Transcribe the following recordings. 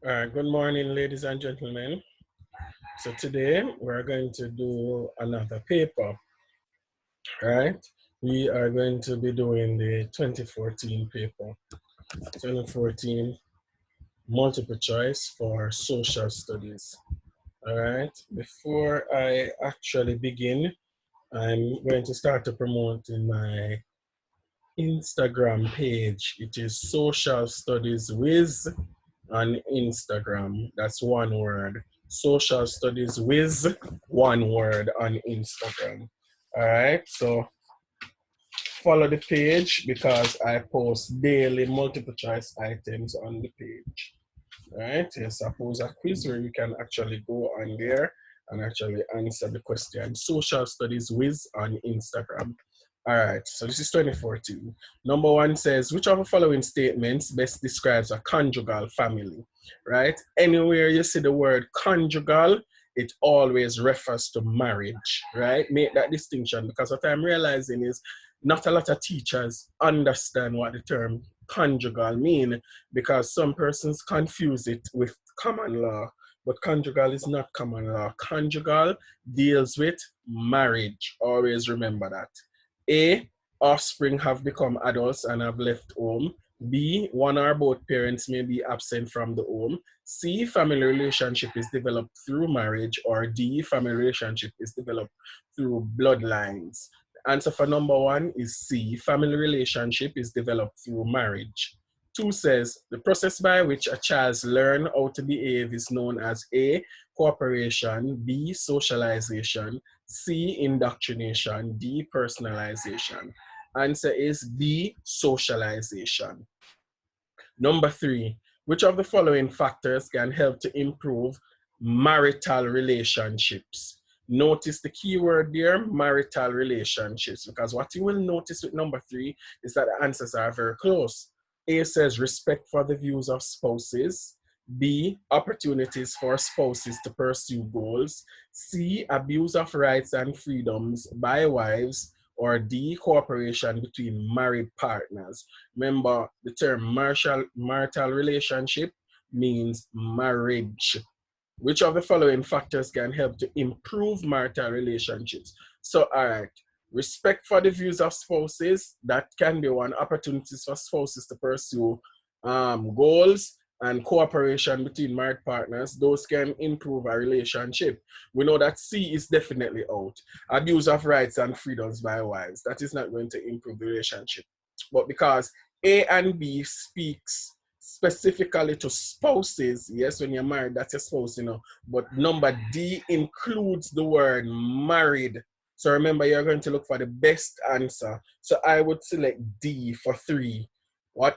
Good morning, ladies and gentlemen. So today we're going to do another paper, right? We are going to be doing the 2014 paper, 2014 multiple choice for social studies. All right. Before I actually begin, I'm going to start to promote in my Instagram page. It is Social Studies Wiz on Instagram. That's one word. Social Studies Wiz, one word on Instagram. All right. So follow the page because I post daily multiple choice items on the page. All right. Yes, I pose a quiz where you can actually go on there and actually answer the question. Social Studies Wiz on Instagram. All right, so this is 2014. Number one says, which of the following statements best describes a conjugal family, right? Anywhere you see the word conjugal, it always refers to marriage, right? Make that distinction because what I'm realizing is not a lot of teachers understand what the term conjugal mean because some persons confuse it with common law, but conjugal is not common law. Conjugal deals with marriage. Always remember that. A, offspring have become adults and have left home. B, one or both parents may be absent from the home. C, family relationship is developed through marriage. Or D, family relationship is developed through bloodlines. The answer for number one is C, family relationship is developed through marriage. Two says, the process by which a child learns how to behave is known as A, cooperation, B, socialization, C, indoctrination, D, personalization. Answer is B, socialization. Number three, which of the following factors can help to improve marital relationships? Notice the keyword there, marital relationships, because what you will notice with number three is that the answers are very close. A says respect for the views of spouses. B, opportunities for spouses to pursue goals. C, abuse of rights and freedoms by wives. Or D, cooperation between married partners. Remember, the term marital relationship means marriage. Which of the following factors can help to improve marital relationships? So, all right, respect for the views of spouses, that can be one. Opportunities for spouses to pursue goals and cooperation between married partners, those can improve a relationship. We know that C is definitely out. Abuse of rights and freedoms by wives, that is not going to improve the relationship. But because A and B speaks specifically to spouses, yes, when you're married, that's your spouse, but number D includes the word married. So remember, you're going to look for the best answer. So I would select D for three.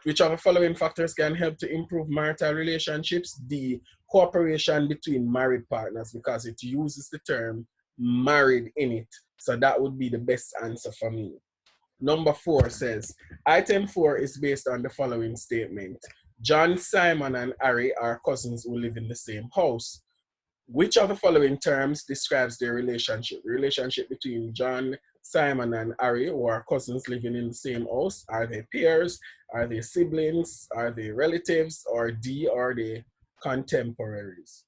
Which of the following factors can help to improve marital relationships? D, cooperation between married partners, because it uses the term married in it. So that would be the best answer for me. Number four says, item four is based on the following statement. John, Simon, and Harry are cousins who live in the same house. Which of the following terms describes their relationship? The relationship between John, Simon, and Harry, who are cousins living in the same house. Are they peers? Are they siblings? Are they relatives? Or D, are they contemporaries?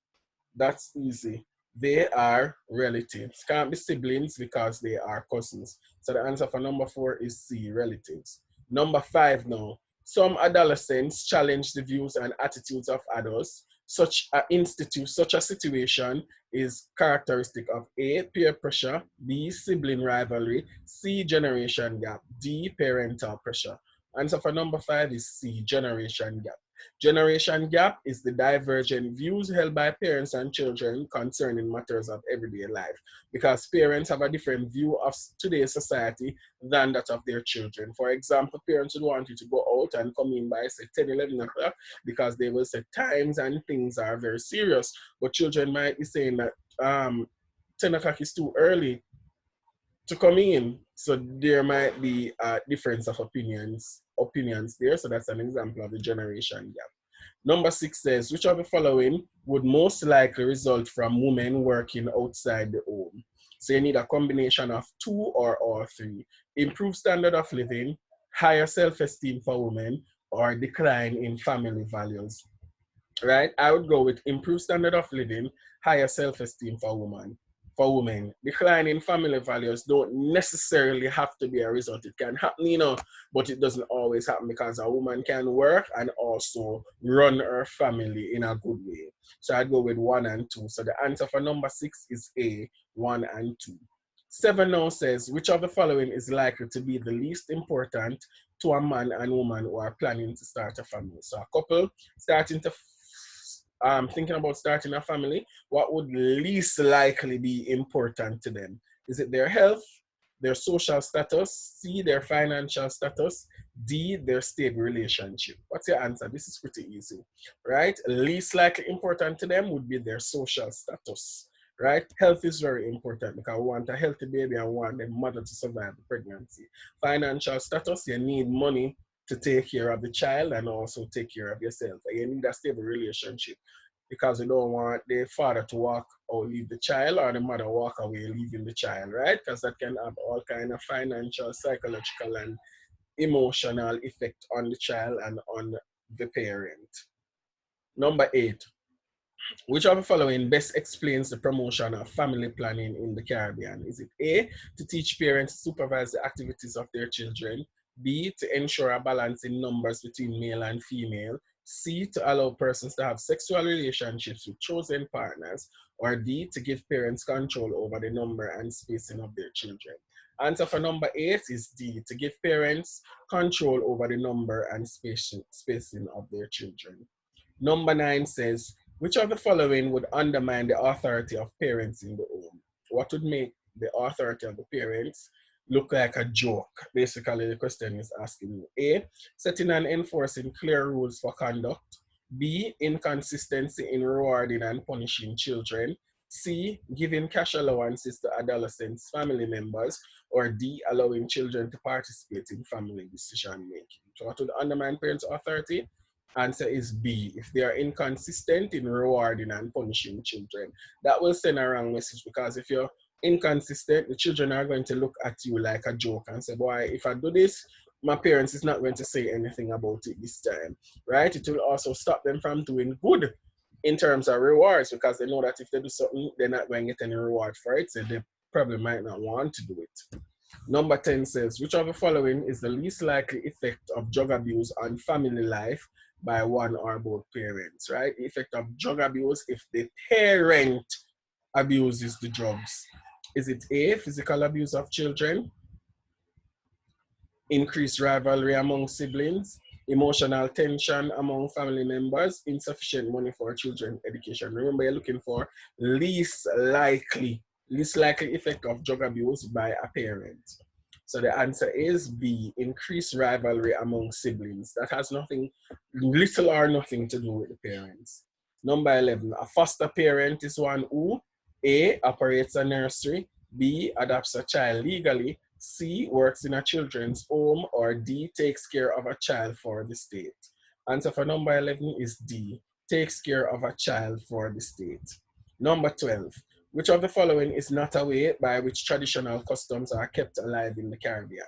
That's easy. They are relatives. Can't be siblings because they are cousins. So the answer for number four is C, relatives. Number five now. Some adolescents challenge the views and attitudes of adults. Such a situation is characteristic of A, peer pressure, B, sibling rivalry, C, generation gap, D, parental pressure. Answer for number five is C, generation gap. Generation gap is the divergent views held by parents and children concerning matters of everyday life, because parents have a different view of today's society than that of their children. For example, parents would want you to go out and come in by, say, 10, 11 o'clock because they will say times and things are very serious. But children might be saying that 10 o'clock is too early to come in. So there might be a difference of opinions there. So that's an example of the generation gap. Number six says, which of the following would most likely result from women working outside the home? So you need a combination of two or all three. Improved standard of living, higher self-esteem for women, or decline in family values. right? I would go with improved standard of living, higher self-esteem for women. For women, declining family values don't necessarily have to be a result. It can happen, but it doesn't always happen because a woman can work and also run her family in a good way. So I'd go with 1 and 2. So the answer for number 6 is A, 1 and 2. 7 now says, which of the following is likely to be the least important to a man and woman who are planning to start a family? So a couple starting to thinking about starting a family, what would least likely be important to them? Is it their health, their social status, C, their financial status, D, their stable relationship? What's your answer? This is pretty easy, right? Least likely important to them would be their social status, right? Health is very important because we want a healthy baby and want the mother to survive the pregnancy. Financial status, you need money to take care of the child and also take care of yourself. And you need a stable relationship because you don't want the father to walk or leave the child or the mother walk away leaving the child, right? Because that can have all kind of financial, psychological, and emotional effect on the child and on the parent. Number 8, which of the following best explains the promotion of family planning in the Caribbean? Is it A, to teach parents to supervise the activities of their children, B, to ensure a balance in numbers between male and female, C, to allow persons to have sexual relationships with chosen partners, or D, to give parents control over the number and spacing of their children? Answer for number 8 is D, to give parents control over the number and spacing of their children. Number 9 says, which of the following would undermine the authority of parents in the home? What would make the authority of the parents look like a joke? Basically, the question is asking you. A, setting and enforcing clear rules for conduct. B, inconsistency in rewarding and punishing children. C, giving cash allowances to adolescents, family members. Or D, allowing children to participate in family decision making. So what would undermine parents' authority? Answer is B, if they are inconsistent in rewarding and punishing children. That will send a wrong message because if you're inconsistent, the children are going to look at you like a joke and say, boy, if I do this, my parents is not going to say anything about it this time, right? It will also stop them from doing good in terms of rewards because they know that if they do something, they're not going to get any reward for it, so they probably might not want to do it. Number 10 says, which of the following is the least likely effect of drug abuse on family life by one or both parents, right? The effect of drug abuse if the parent abuses the drugs. Is it A, physical abuse of children, increased rivalry among siblings, emotional tension among family members, insufficient money for children's education? Remember, you're looking for least likely effect of drug abuse by a parent. So the answer is B, increased rivalry among siblings. That has little or nothing to do with the parents. Number 11, a foster parent is one who A, operates a nursery, B, adopts a child legally, C, works in a children's home, or D, takes care of a child for the state. Answer for number 11 is D, takes care of a child for the state. Number 12, which of the following is not a way by which traditional customs are kept alive in the Caribbean?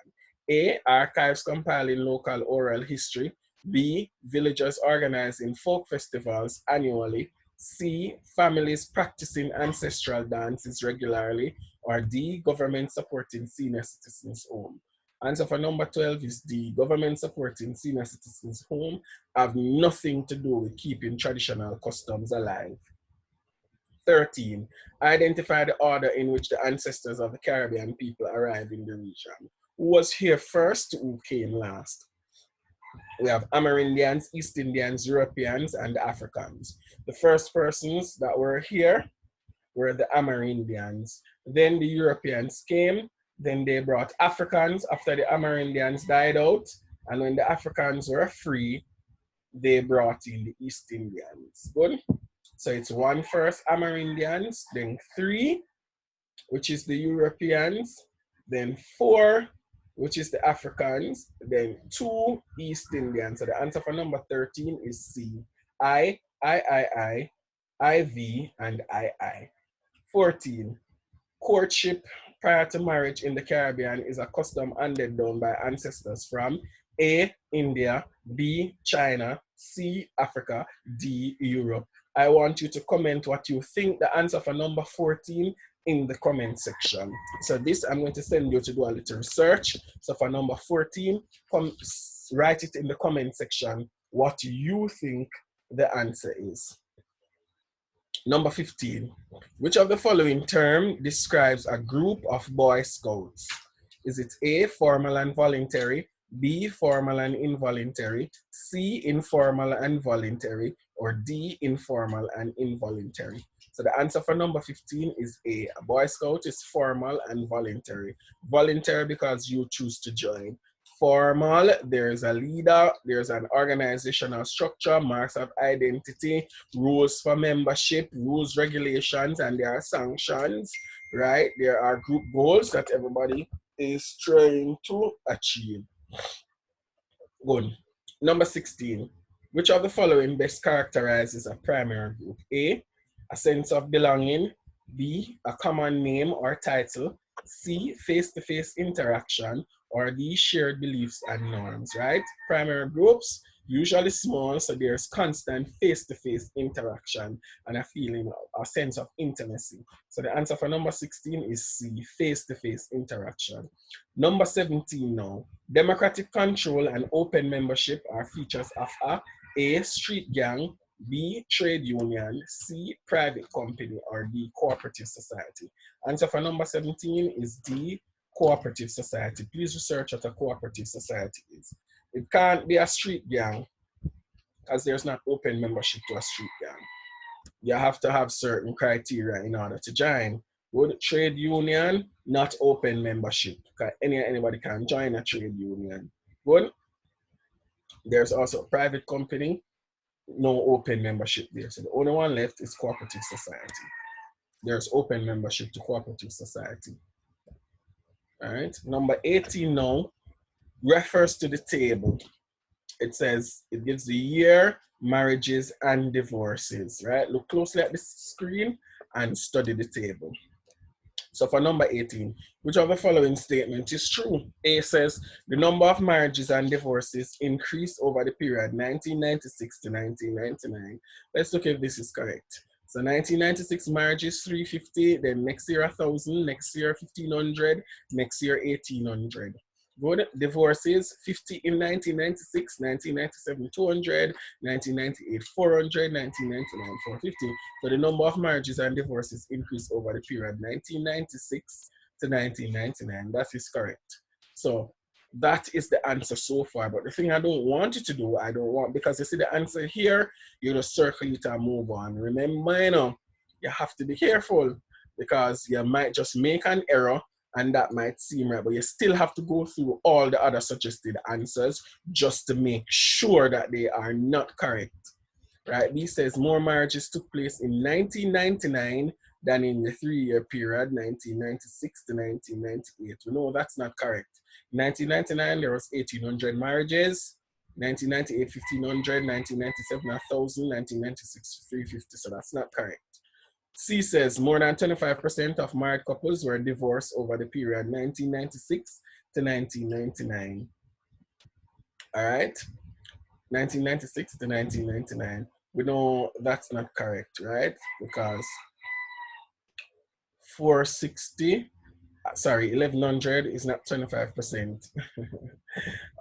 A, archives compiling local oral history. B, villagers organizing folk festivals annually. C, families practicing ancestral dances regularly. Or D, government supporting senior citizens' home. Answer for number 12 is D, government supporting senior citizens' home have nothing to do with keeping traditional customs alive. 13, identify the order in which the ancestors of the Caribbean people arrived in the region. Who was here first? Who came last? We have Amerindians, East Indians, Europeans, and Africans. The first persons that were here were the Amerindians. Then the Europeans came, then they brought Africans after the Amerindians died out, and when the Africans were free, they brought in the East Indians. Good? So it's 1 first Amerindians, then 3, which is the Europeans, then 4, which is the Africans, then 2 East Indians. So the answer for number 13 is C. IV, and II. 14. Courtship prior to marriage in the Caribbean is a custom handed down by ancestors from A, India, B, China, C, Africa, D, Europe. I want you to comment what you think the answer for number 14 in the comment section. So this, I'm going to send you to do a little research. So for number 14, write it in the comment section what you think the answer is. Number 15, which of the following term describes a group of Boy Scouts? Is it A, formal and voluntary, B, formal and involuntary, C, informal and voluntary, or D, informal and involuntary? So the answer for number 15 is A. A Boy Scout is formal and voluntary. Voluntary because you choose to join. Formal, there's a leader, there's an organizational structure, marks of identity, rules for membership, rules, regulations, and there are sanctions, right? There are group goals that everybody is trying to achieve. Good. Number 16. Which of the following best characterizes a primary group? A, a sense of belonging. B, a common name or title. C, face-to-face interaction. Or D, shared beliefs and norms, right? Primary groups, usually small, so there's constant face-to-face interaction and a feeling, a sense of intimacy. So the answer for number 16 is C, face-to-face interaction. Number 17 now. Democratic control and open membership are features of A, street gang, B, trade union, C, private company, or D, cooperative society. Answer for number 17 is D, cooperative society. Please research what a cooperative society is. It can't be a street gang because there's not open membership to a street gang. You have to have certain criteria in order to join. Would trade union, not open membership, because anybody can join a trade union. Good. There's also a private company, no open membership there. So the only one left is cooperative society. There's open membership to cooperative society. All right. Number 18 now refers to the table. It says, it gives the year, marriages, and divorces, right? Look closely at the screen and study the table. So for number 18, which of the following statement is true? A says, the number of marriages and divorces increased over the period 1996 to 1999. Let's look if this is correct. So 1996 marriages 350, then next year 1,000, next year 1,500, next year 1,800. Good. Divorces 50 in 1996, 1997 200, 1998 400, 1999 450. So the number of marriages and divorces increased over the period 1996 to 1999. That is correct. So that is the answer so far. But the thing I don't want you to do, I don't want, because you see the answer here, you just circle it and move on. Remember, you have to be careful because you might just make an error and that might seem right, but you still have to go through all the other suggested answers just to make sure that they are not correct. Right? This says more marriages took place in 1999 than in the 3-year period, 1996 to 1998. We know that's not correct. In 1999, there was 1,800 marriages. 1998, 1,500. 1997, 1,000. 1996, 350. So that's not correct. C says more than 25% of married couples were divorced over the period 1996 to 1999. All right, 1996 to 1999. We know that's not correct, right? Because 1,100 is not 25%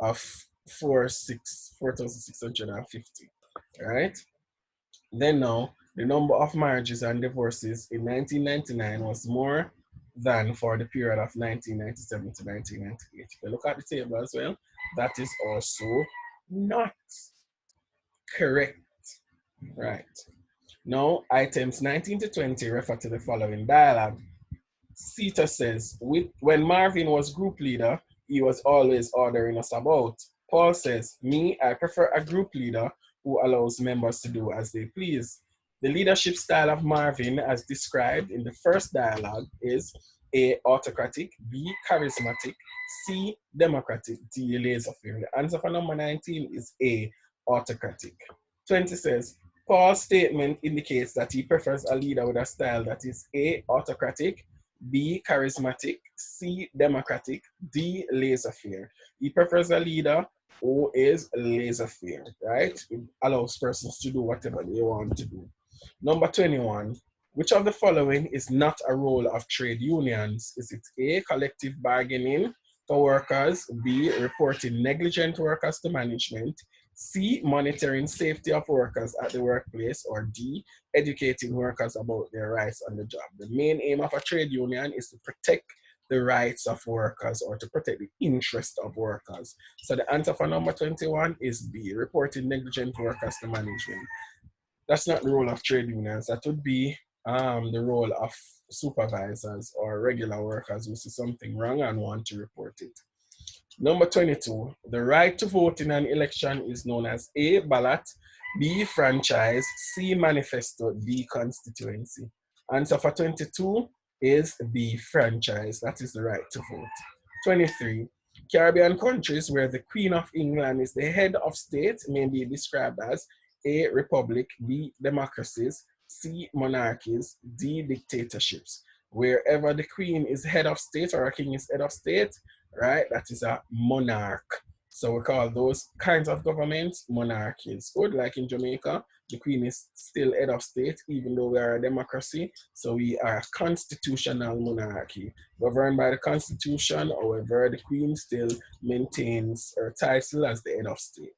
of 4,650, right? Then now, the number of marriages and divorces in 1999 was more than for the period of 1997 to 1998. If you look at the table as well, that is also not correct. Right. Now, items 19 to 20 refer to the following dialogue. Sita says, when Marvin was group leader, he was always ordering us about. Paul says, me, I prefer a group leader who allows members to do as they please. The leadership style of Marvin, as described in the first dialogue, is A, autocratic, B, charismatic, C, democratic, D, laissez-faire. The answer for number 19 is A, autocratic. 20 says, Paul's statement indicates that he prefers a leader with a style that is A, autocratic, B, charismatic, C, democratic, D, laissez-faire. He prefers a leader O is laissez-faire, right? It allows persons to do whatever they want to do. Number 21, which of the following is not a role of trade unions? Is it A, collective bargaining for workers, B, reporting negligent workers to management, C, monitoring safety of workers at the workplace, or D, educating workers about their rights on the job? The main aim of a trade union is to protect the rights of workers or to protect the interest of workers. So the answer for number 21 is B, reporting negligent workers to management. That's not the role of trade unions. That would be the role of supervisors or regular workers who see something wrong and want to report it. Number 22, the right to vote in an election is known as A, ballot, B, franchise, C, manifesto, D, constituency. Answer for 22 is B, franchise. That is the right to vote. 23, Caribbean countries where the Queen of England is the head of state may be described as A, republic, B, democracies, C, monarchies, D, dictatorships. Wherever the Queen is head of state or a king is head of state, right? That is a monarch. So we call those kinds of governments monarchies. Good, like in Jamaica, the Queen is still head of state, even though we are a democracy. So we are a constitutional monarchy, governed by the Constitution. However, the Queen still maintains her title as the head of state.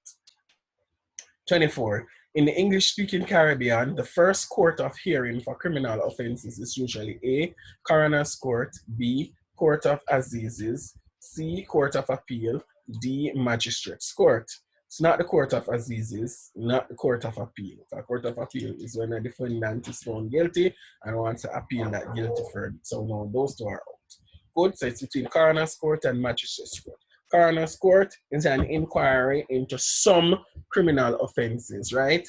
24. In the English-speaking Caribbean, the first court of hearing for criminal offenses is usually A, coroner's court, B, court of assizes, C, court of appeal, D, magistrate's court. It's not the court of assizes, not the court of appeal. The court of appeal is when a defendant is found guilty and wants to appeal that guilty verdict. So no, those two are out. Good, so it's between coroner's court and magistrate's court. Coroner's court is an inquiry into some criminal offenses, right?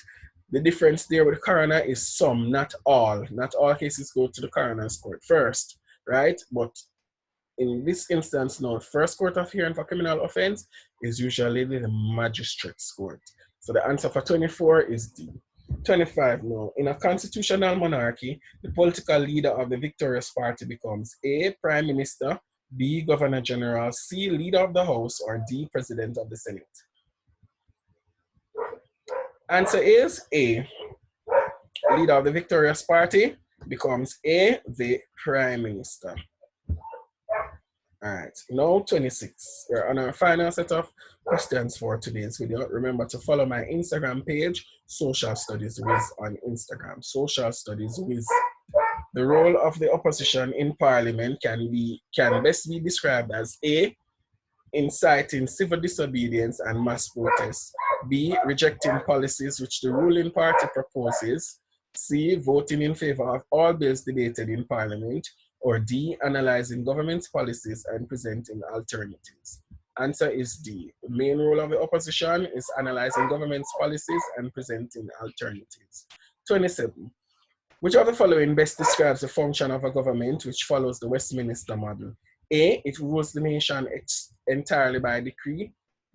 The difference there with the coroner is some, not all. Not all cases go to the coroner's court first, right? But in this instance, now, first court of hearing for criminal offense is usually the magistrate's court. So the answer for 24 is D. 25 now. In a constitutional monarchy, the political leader of the victorious party becomes A, Prime Minister, B, Governor General, C, Leader of the House, or D, President of the Senate. Answer is A. Leader of the victorious party becomes A, the Prime Minister. All right, now 26. We're on our final set of questions for today's video. Remember to follow my Instagram page, Social Studies Wiz on Instagram. Social Studies Wiz. The role of the opposition in parliament can best be described as A, inciting civil disobedience and mass protests, B, rejecting policies which the ruling party proposes, C, voting in favor of all bills debated in parliament, or D, analyzing government's policies and presenting alternatives. Answer is D. The main role of the opposition is analyzing government's policies and presenting alternatives. 27. Which of the following best describes the function of a government which follows the Westminster model? A, it rules the nation entirely by decree.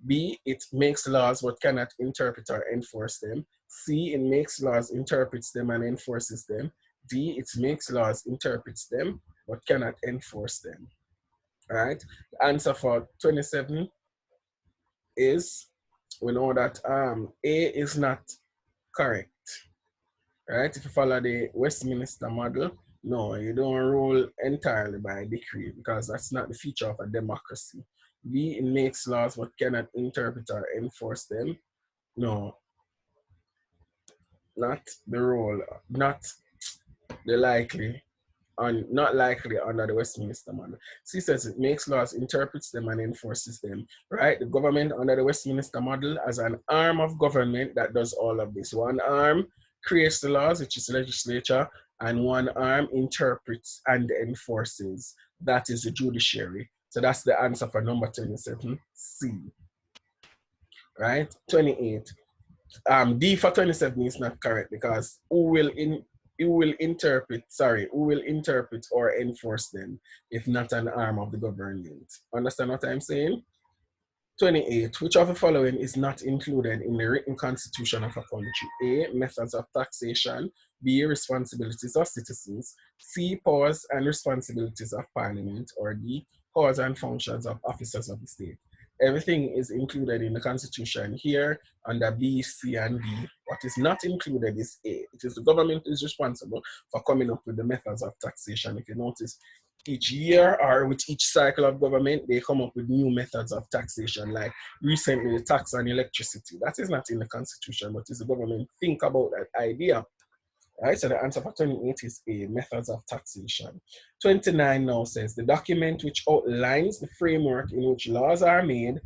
B, it makes laws but cannot interpret or enforce them. C, it makes laws, interprets them, and enforces them. D, it makes laws, interprets them, but cannot enforce them. All right. The answer for 27 is, we know that A is not correct. Right? If you follow the Westminster model, no, you don't rule entirely by decree because that's not the feature of a democracy. B, it makes laws but cannot interpret or enforce them. No, not the role, not the likely, not likely under the Westminster model. C says it makes laws, interprets them, and enforces them. Right? The government under the Westminster model as an arm of government that does all of this. One arm creates the laws, which is the legislature, and one arm interprets and enforces. That is the judiciary. So that's the answer for number 27, C. Right? 28. D for 27 is not correct because who will interpret or enforce them if not an arm of the government? Understand what I'm saying? 28. Which of the following is not included in the written constitution of a country? A, methods of taxation. B, responsibilities of citizens. C, powers and responsibilities of parliament. Or D, powers and functions of officers of the state. Everything is included in the Constitution here under B, C, and D. What is not included is A. It is the government is responsible for coming up with the methods of taxation. If you notice, each year or with each cycle of government, they come up with new methods of taxation. Like recently, the tax on electricity. That is not in the Constitution, but is the government think about that idea. Right, so the answer for 28 is A, methods of taxation. 29 now says the document which outlines the framework in which laws are made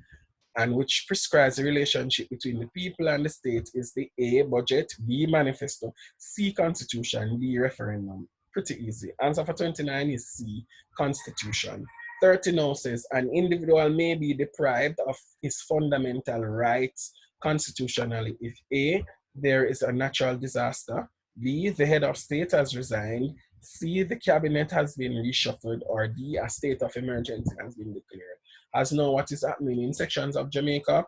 and which prescribes the relationship between the people and the state is the A, budget, B, manifesto, C, constitution, D, referendum. Pretty easy. Answer for 29 is C, constitution. 30 now says an individual may be deprived of his fundamental rights constitutionally if A, there is a natural disaster, B, the head of state has resigned, C, the cabinet has been reshuffled, or D, a state of emergency has been declared. As now what is happening in sections of Jamaica,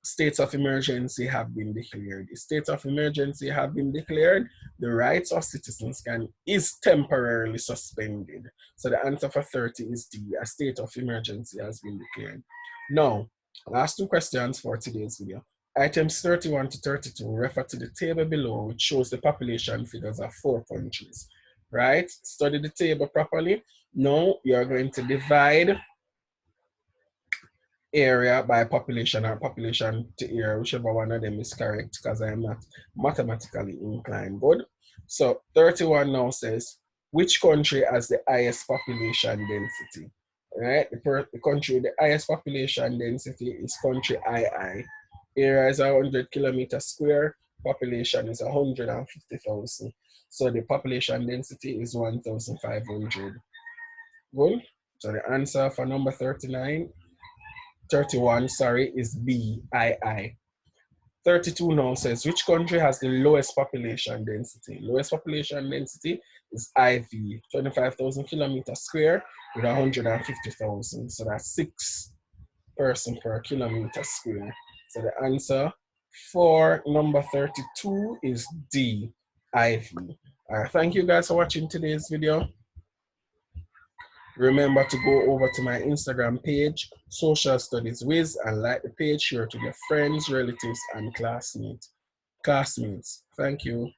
states of emergency have been declared. The states of emergency have been declared, the rights of citizens is temporarily suspended. So the answer for 30 is D, a state of emergency has been declared. Now, last two questions for today's video. Items 31 to 32 refer to the table below, which shows the population figures of 4 countries, right? Study the table properly. Now, you're going to divide area by population or population to area, whichever one of them is correct, because I am not mathematically inclined. Good. So 31 now says, which country has the highest population density? Right? The country with the highest population density is country II. Area is 100 kilometers square, population is 150,000. So the population density is 1,500. Good. So the answer for number 31, sorry, is B, II. 32 now says, which country has the lowest population density? Lowest population density is IV, 25,000 kilometers square with 150,000. So that's 6 person per kilometer square. So the answer for number 32 is D, IV. Thank you guys for watching today's video. Remember to go over to my Instagram page, Social Studies Wiz, and like the page, share to your friends, relatives, and classmates. Thank you.